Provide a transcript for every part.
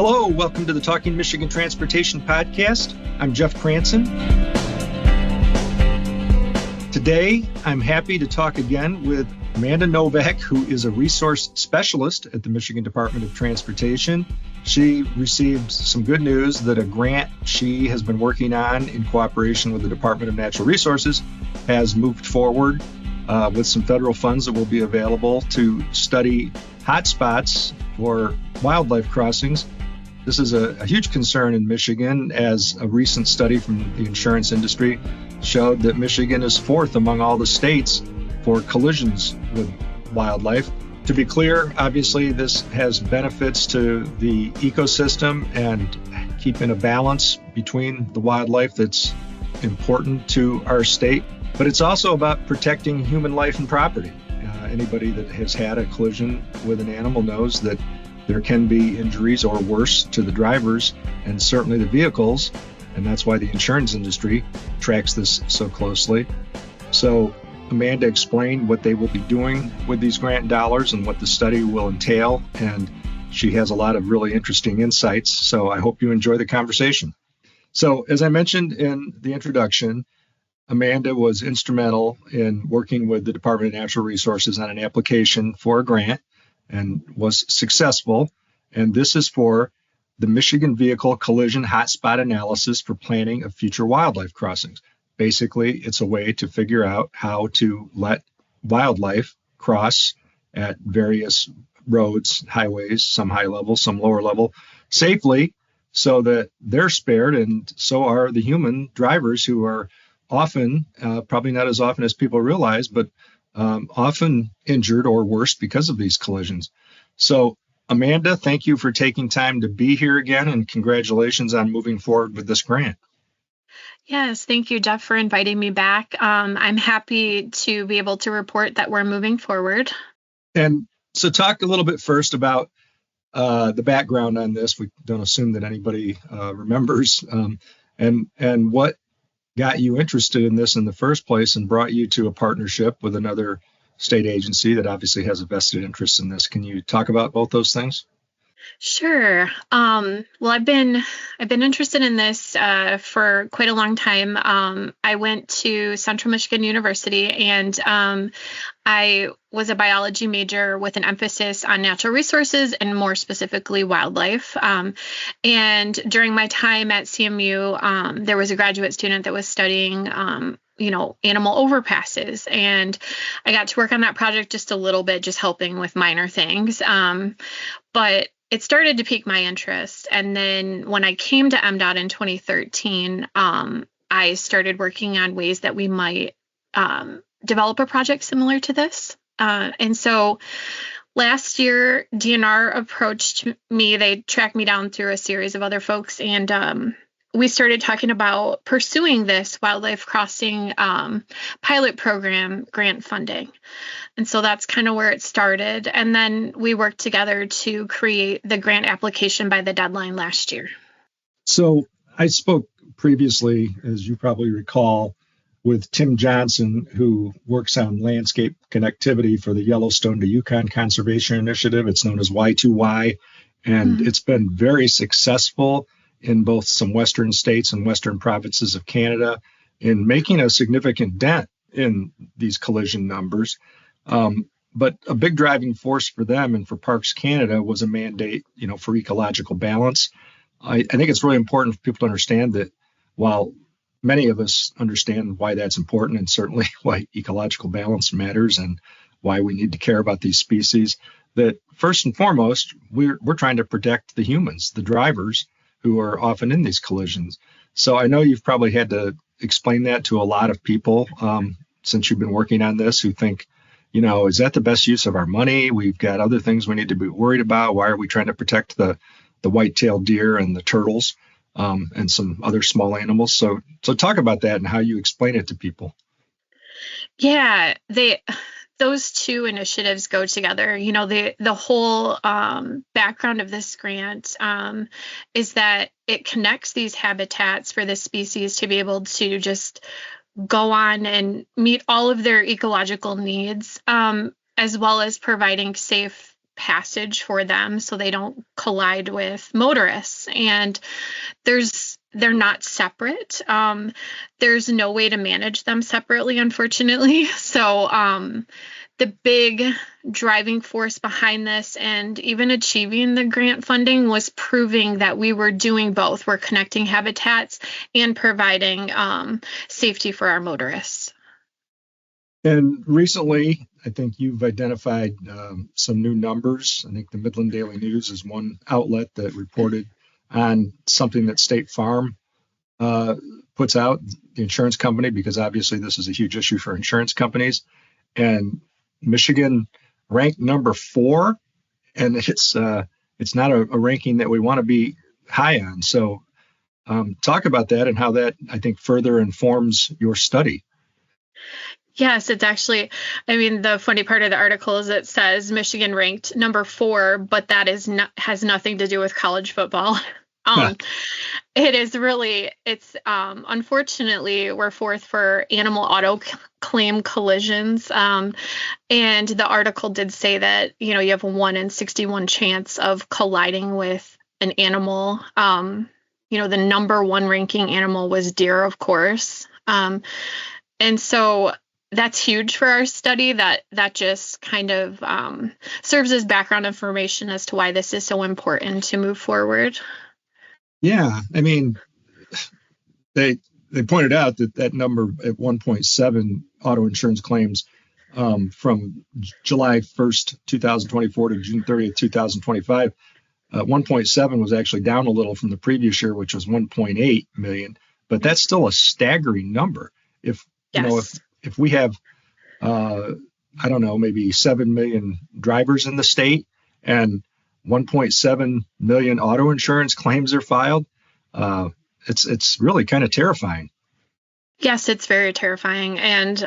Hello, welcome to the Talking Michigan Transportation Podcast. I'm Jeff Cranston. Today, I'm happy to talk again with Amanda Novak, who is a resource specialist at the Michigan Department of Transportation. She received some good news that a grant she has been working on in cooperation with the Department of Natural Resources has moved forward with some federal funds that will be available to study hotspots for wildlife crossings. This is a huge concern in Michigan, as a recent study from the insurance industry showed that Michigan is fourth among all the states for collisions with wildlife. To be clear, obviously this has benefits to the ecosystem and keeping a balance between the wildlife that's important to our state, but it's also about protecting human life and property. Anybody that has had a collision with an animal knows that there can be injuries or worse to the drivers and certainly the vehicles, and that's why the insurance industry tracks this so closely. So Amanda explained what they will be doing with these grant dollars and what the study will entail, and she has a lot of really interesting insights, so I hope you enjoy the conversation. So as I mentioned in the introduction, Amanda was instrumental in working with the Department of Natural Resources on an application for a grant and was successful. And this is for the Michigan Vehicle Collision Hotspot Analysis for Planning of Future Wildlife Crossings. Basically, it's a way to figure out how to let wildlife cross at various roads, highways, some high level, some lower level, safely, so that they're spared, and so are the human drivers, who are often, probably not as often as people realize, but often injured or worse because of these collisions. So, Amanda, thank you for taking time to be here again, and congratulations on moving forward with this grant. Yes, thank you, Jeff, for inviting me back. I'm happy to be able to report that we're moving forward. And so talk a little bit first about the background on this. We don't assume that anybody remembers, and what got you interested in this in the first place and brought you to a partnership with another state agency that obviously has a vested interest in this. Can you talk about both those things? Sure. Well, I've been interested in this for quite a long time. I went to Central Michigan University, and I was a biology major with an emphasis on natural resources and more specifically wildlife. And during my time at CMU, there was a graduate student that was studying animal overpasses. And I got to work on that project just a little bit, just helping with minor things. But it started to pique my interest. And then when I came to MDOT in 2013, I started working on ways that we might develop a project similar to this. And so last year, DNR approached me. They tracked me down through a series of other folks, and we started talking about pursuing this wildlife crossing pilot program grant funding. And so that's kind of where it started. And then we worked together to create the grant application by the deadline last year. So I spoke previously, as you probably recall, with Tim Johnson, who works on landscape connectivity for the Yellowstone to Yukon Conservation Initiative. It's known as Y2Y, and It's been very successful in both some Western states and Western provinces of Canada in making a significant dent in these collision numbers. But a big driving force for them and for Parks Canada was a mandate, for ecological balance. I think it's really important for people to understand that while many of us understand why that's important, and certainly why ecological balance matters and why we need to care about these species, that first and foremost, we're trying to protect the humans, the drivers, who are often in these collisions. So I know you've probably had to explain that to a lot of people since you've been working on this, who think, is that the best use of our money? We've got other things we need to be worried about. Why are we trying to protect the white-tailed deer and the turtles and some other small animals? So talk about that and how you explain it to people. Yeah, those two initiatives go together. The whole background of this grant is that it connects these habitats for the species to be able to just go on and meet all of their ecological needs, as well as providing safe passage for them so they don't collide with motorists. And they're not separate. There's no way to manage them separately, unfortunately. So the big driving force behind this and even achieving the grant funding was proving that we were doing both. We're connecting habitats and providing safety for our motorists. And recently, I think you've identified some new numbers. I think the Midland Daily News is one outlet that reported on something that State Farm puts out, the insurance company, because obviously this is a huge issue for insurance companies. And Michigan ranked number 4, and it's not a ranking that we want to be high on. So talk about that and how that, I think, further informs your study. Yes, it's actually, I mean, the funny part of the article is it says Michigan ranked number 4, but that has nothing to do with college football. It is really, unfortunately, we're 4th for animal auto claim collisions. And the article did say that, you have a 1 in 61 chance of colliding with an animal. The number 1 ranking animal was deer, of course. And so that's huge for our study. That just kind of serves as background information as to why this is so important to move forward. Yeah, I mean, they pointed out that number at 1.7 auto insurance claims from July 1st, 2024 to June 30th, 2025. 1.7 was actually down a little from the previous year, which was 1.8 million, but that's still a staggering number. If we have, I don't know, maybe 7 million drivers in the state and 1.7 million auto insurance claims are filed, it's really kind of terrifying. Yes, it's very terrifying. And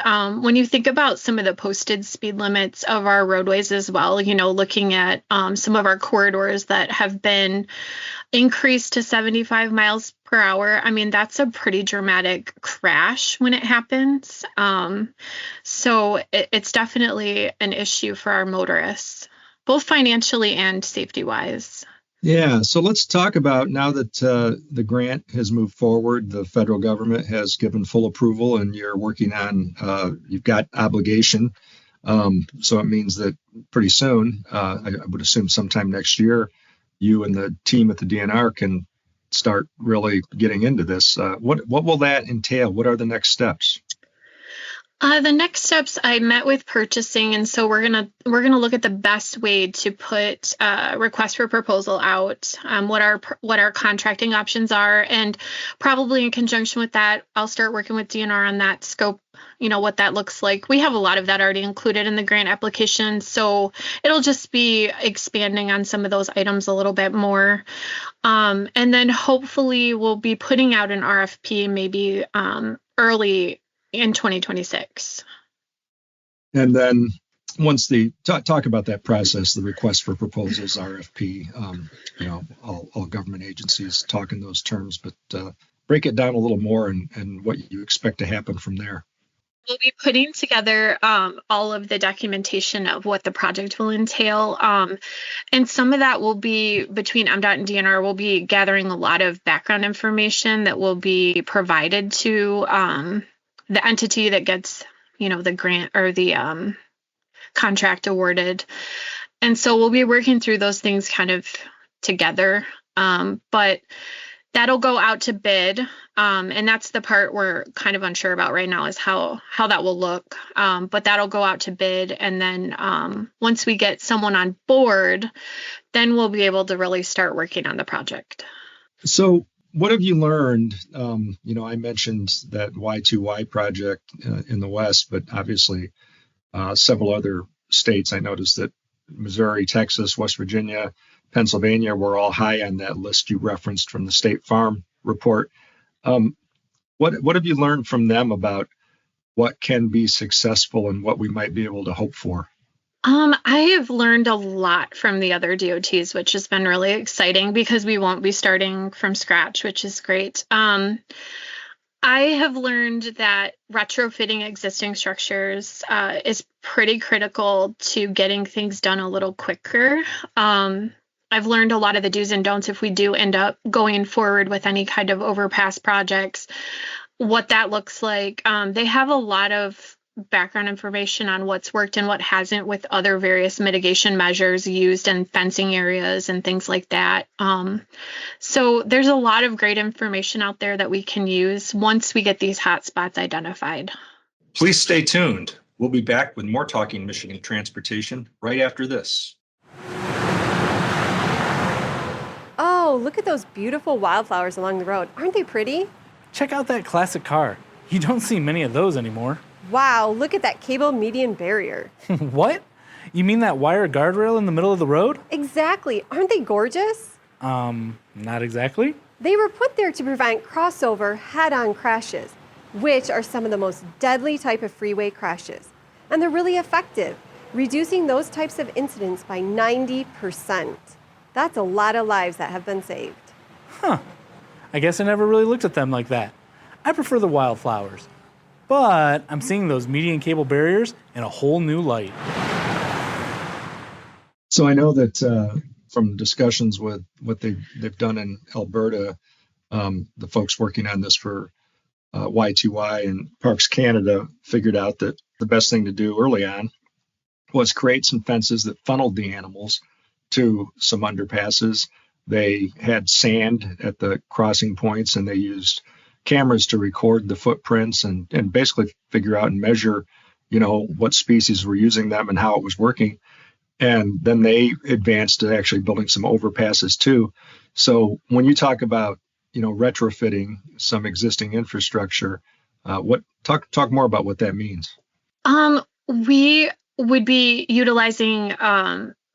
when you think about some of the posted speed limits of our roadways as well, looking at some of our corridors that have been increased to 75 miles per hour, I mean, that's a pretty dramatic crash when it happens. So it's definitely an issue for our motorists, both financially and safety-wise. Yeah, so let's talk about, now that the grant has moved forward, the federal government has given full approval, and you're working on, you've got obligation. So it means that pretty soon, I would assume sometime next year, you and the team at the DNR can start really getting into this. What will that entail? What are the next steps? The next steps, I met with purchasing, and so we're gonna look at the best way to put request for proposal out, what our contracting options are, and probably in conjunction with that, I'll start working with DNR on that scope, what that looks like. We have a lot of that already included in the grant application, so it'll just be expanding on some of those items a little bit more. And then hopefully we'll be putting out an RFP maybe early in 2026. And then once talk about that process, the request for proposals, RFP, all government agencies talk in those terms, but break it down a little more and what you expect to happen from there. We'll be putting together all of the documentation of what the project will entail. And some of that will be between MDOT and DNR. We'll be gathering a lot of background information that will be provided to the entity that gets, the grant or the contract awarded. And so we'll be working through those things kind of together. But that'll go out to bid. And that's the part we're kind of unsure about right now, is how that will look. But that'll go out to bid. And then once we get someone on board, then we'll be able to really start working on the project. So what have you learned? I mentioned that Y2Y project in the West, but obviously several other states. I noticed that Missouri, Texas, West Virginia, Pennsylvania were all high on that list you referenced from the State Farm report. What have you learned from them about what can be successful and what we might be able to hope for? I have learned a lot from the other DOTs, which has been really exciting because we won't be starting from scratch, which is great. I have learned that retrofitting existing structures is pretty critical to getting things done a little quicker. I've learned a lot of the do's and don'ts if we do end up going forward with any kind of overpass projects, what that looks like. They have a lot of background information on what's worked and what hasn't with other various mitigation measures used in fencing areas and things like that. So there's a lot of great information out there that we can use once we get these hot spots identified. Please stay tuned. We'll be back with more Talking Michigan Transportation right after this. Oh, look at those beautiful wildflowers along the road. Aren't they pretty? Check out that classic car. You don't see many of those anymore. Wow, look at that cable median barrier. What? You mean that wire guardrail in the middle of the road? Exactly. Aren't they gorgeous? Not exactly. They were put there to prevent crossover head-on crashes, which are some of the most deadly type of freeway crashes. And they're really effective, reducing those types of incidents by 90%. That's a lot of lives that have been saved. Huh. I guess I never really looked at them like that. I prefer the wildflowers. But I'm seeing those median cable barriers in a whole new light. So I know that from discussions with what they've done in Alberta, the folks working on this for Y2Y and Parks Canada figured out that the best thing to do early on was create some fences that funneled the animals to some underpasses. They had sand at the crossing points, and they used cameras to record the footprints and basically figure out and measure, what species were using them and how it was working. And then they advanced to actually building some overpasses too. So when you talk about, retrofitting some existing infrastructure, talk more about what that means. We would be utilizing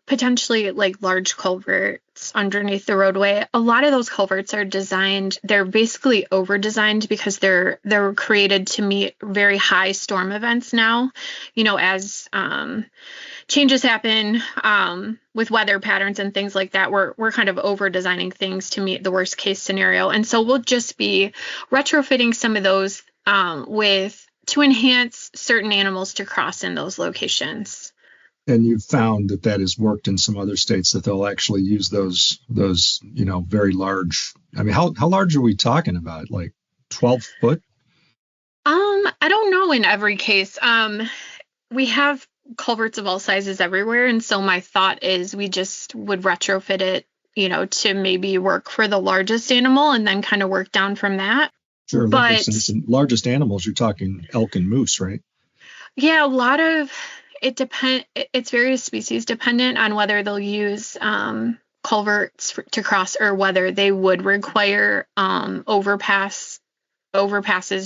potentially like large culverts underneath the roadway. A lot of those culverts are designed, they're basically over designed because they're created to meet very high storm events now, as changes happen with weather patterns and things like that. We're kind of over designing things to meet the worst case scenario. And so we'll just be retrofitting some of those to enhance certain animals to cross in those locations. And you've found that has worked in some other states, that they'll actually use those very large. I mean, how large are we talking about? Like 12 foot? I don't know in every case. We have culverts of all sizes everywhere. And so my thought is we just would retrofit it, to maybe work for the largest animal and then kind of work down from that. Sure. But the largest animals, you're talking elk and moose, right? Yeah, a lot of it depends. It's various species dependent on whether they'll use culverts to cross or whether they would require overpasses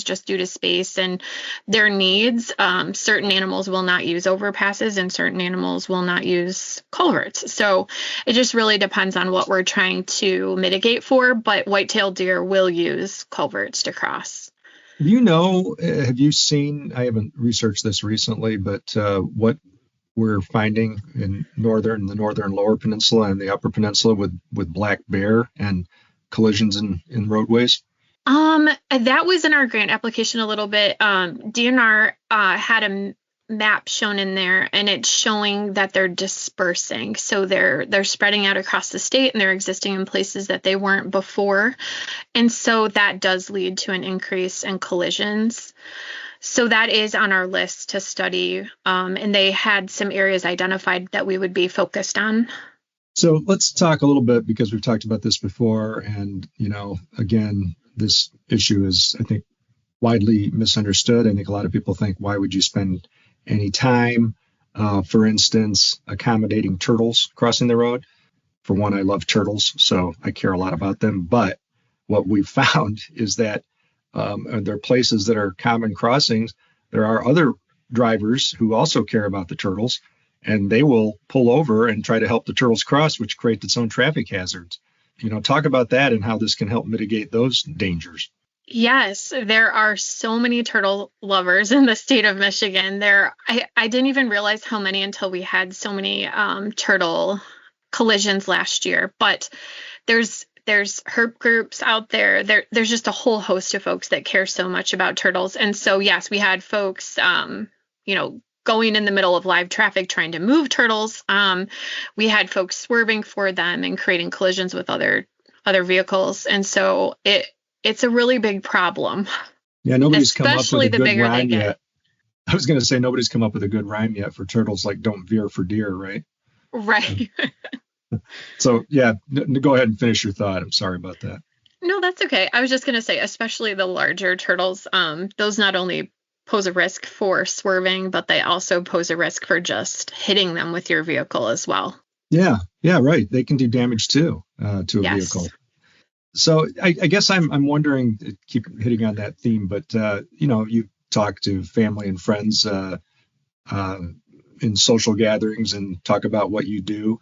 just due to space and their needs. Certain animals will not use overpasses and certain animals will not use culverts. So it just really depends on what we're trying to mitigate for, but white-tailed deer will use culverts to cross. Have you seen, I haven't researched this recently, but what we're finding in the northern lower peninsula and the upper peninsula with black bear and collisions in roadways? That was in our grant application a little bit. DNR had a map shown in there, and it's showing that they're dispersing. So they're spreading out across the state, and they're existing in places that they weren't before. And so that does lead to an increase in collisions. So that is on our list to study. And they had some areas identified that we would be focused on. So let's talk a little bit, because we've talked about this before. And, again, this issue is, I think, widely misunderstood. I think a lot of people think, why would you spend any time, for instance, accommodating turtles crossing the road? For one, I love turtles, so I care a lot about them. But what we've found is that there are places that are common crossings. There are other drivers who also care about the turtles, and they will pull over and try to help the turtles cross, which creates its own traffic hazards. Talk about that and how this can help mitigate those dangers. Yes, there are so many turtle lovers in the state of Michigan. I didn't even realize how many until we had so many turtle collisions last year. But there's There's herp groups out there. There's just a whole host of folks that care so much about turtles. And so, yes, we had folks, going in the middle of live traffic trying to move turtles. We had folks swerving for them and creating collisions with other vehicles. And so it's a really big problem. Yeah, nobody's come up Especially with a the good bigger they rhyme get. yet. I was going to say nobody's come up with a good rhyme yet for turtles, like don't veer for deer, right? Right. So, yeah, go ahead and finish your thought. I'm sorry about that. No, that's okay. I was just going to say, especially the larger turtles, those not only pose a risk for swerving, but they also pose a risk for just hitting them with your vehicle as well. Yeah, right. They can do damage too to a Yes. vehicle. So I guess I'm wondering, keep hitting on that theme, but you talk to family and friends in social gatherings and talk about what you do.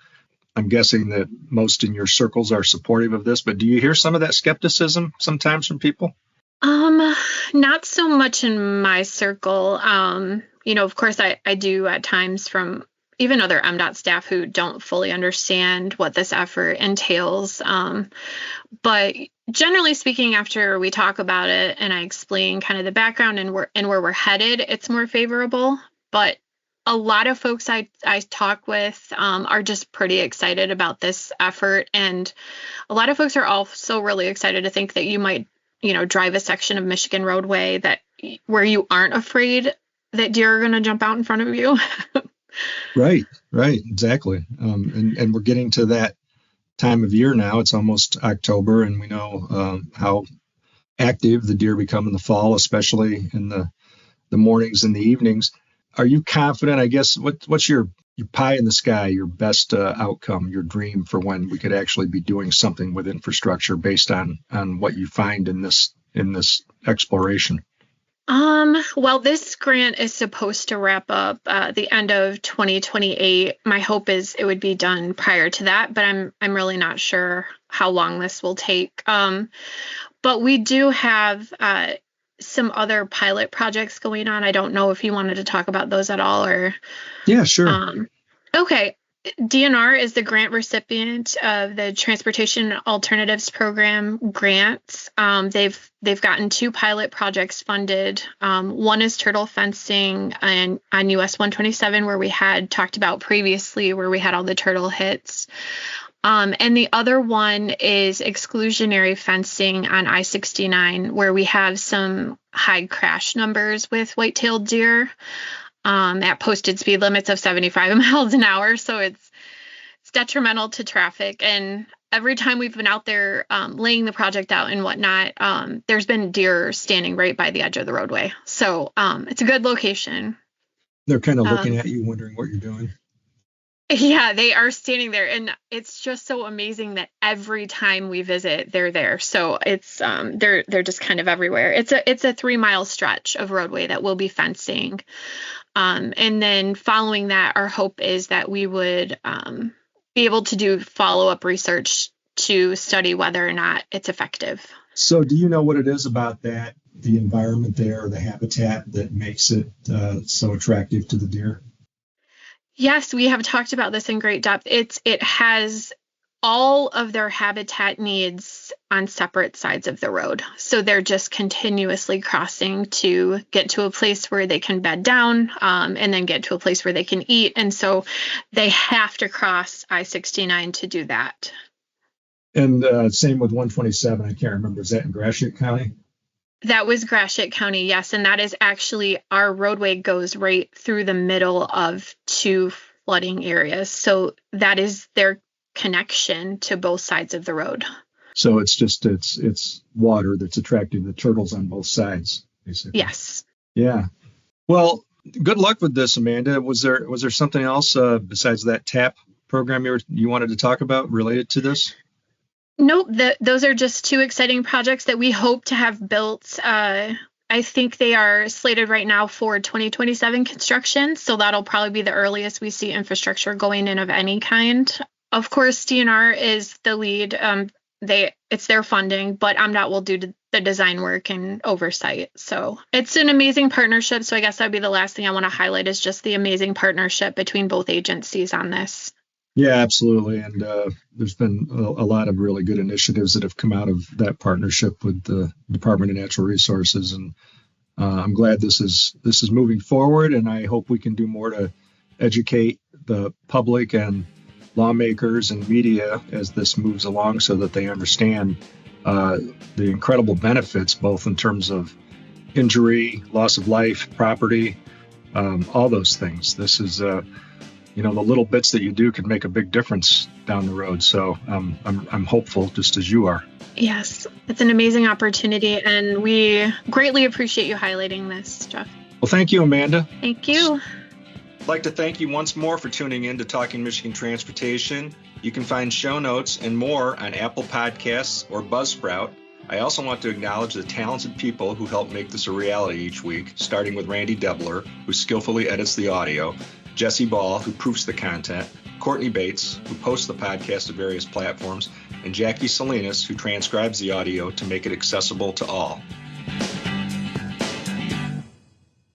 I'm guessing that most in your circles are supportive of this, but do you hear some of that skepticism sometimes from people? Not so much in my circle. Of course I do at times from even other MDOT staff who don't fully understand what this effort entails. But generally speaking, after we talk about it and I explain kind of the background and where we're headed, it's more favorable. But a lot of folks I talk with are just pretty excited about this effort. And a lot of folks are also really excited to think that you might, drive a section of Michigan roadway where you aren't afraid that deer are going to jump out in front of you. Right, exactly. And we're getting to that time of year now. It's almost October, and we know how active the deer become in the fall, especially in the mornings and the evenings. Are you confident? I guess what's your pie in the sky, your best outcome, your dream for when we could actually be doing something with infrastructure based on what you find in this exploration? Well, this grant is supposed to wrap up the end of 2028. My hope is it would be done prior to that, but I'm really not sure how long this will take. But we do have some other pilot projects going on. I don't know if you wanted to talk about those at all, or Yeah, sure. Okay. DNR is the grant recipient of the Transportation Alternatives Program grants. They've gotten 2 pilot projects funded. One is turtle fencing on US 127, where we had talked about previously, where we had all the turtle hits. And the other one is exclusionary fencing on I-69, where we have some high crash numbers with white-tailed deer at posted speed limits of 75 miles an hour. So it's detrimental to traffic. And every time we've been out there laying the project out and whatnot, there's been deer standing right by the edge of the roadway. So it's a good location. They're kind of looking at you, wondering what you're doing. Yeah, they are standing there, and it's just so amazing that every time we visit, they're there. So it's they're just kind of everywhere. It's a 3-mile stretch of roadway that we'll be fencing, and then following that, our hope is that we would be able to do follow-up research to study whether or not it's effective. So, do you know what it is about the environment there, or the habitat that makes it so attractive to the deer? Yes, we have talked about this in great depth. It has all of their habitat needs on separate sides of the road. So they're just continuously crossing to get to a place where they can bed down and then get to a place where they can eat. And so they have to cross I-69 to do that. And same with 127. I can't remember. Is that in Gratiot County? That was Gratiot County, yes. And that is actually, our roadway goes right through the middle of 2 flooding areas. So that is their connection to both sides of the road. So it's water that's attracting the turtles on both sides, basically. Yes. Yeah. Well, good luck with this, Amanda. Was there something else besides that TAP program you wanted to talk about related to this? Nope, those are just 2 exciting projects that we hope to have built. I think they are slated right now for 2027 construction, so that'll probably be the earliest we see infrastructure going in of any kind. Of course, DNR is the lead. It's their funding, but MDOT will do the design work and oversight. So it's an amazing partnership. So I guess that'd be the last thing I want to highlight is just the amazing partnership between both agencies on this. Yeah, absolutely. And there's been a lot of really good initiatives that have come out of that partnership with the Department of Natural Resources. And I'm glad this is moving forward. And I hope we can do more to educate the public and lawmakers and media as this moves along, so that they understand uh, the incredible benefits, both in terms of injury, loss of life, property, all those things. This is the little bits that you do can make a big difference down the road. So I'm hopeful, just as you are. Yes, it's an amazing opportunity, and we greatly appreciate you highlighting this, Jeff. Well, thank you, Amanda. Thank you. I'd like to thank you once more for tuning in to Talking Michigan Transportation. You can find show notes and more on Apple Podcasts or Buzzsprout. I also want to acknowledge the talented people who help make this a reality each week, starting with Randy Debler, who skillfully edits the audio, Jesse Ball, who proofs the content, Courtney Bates, who posts the podcast to various platforms, and Jackie Salinas, who transcribes the audio to make it accessible to all.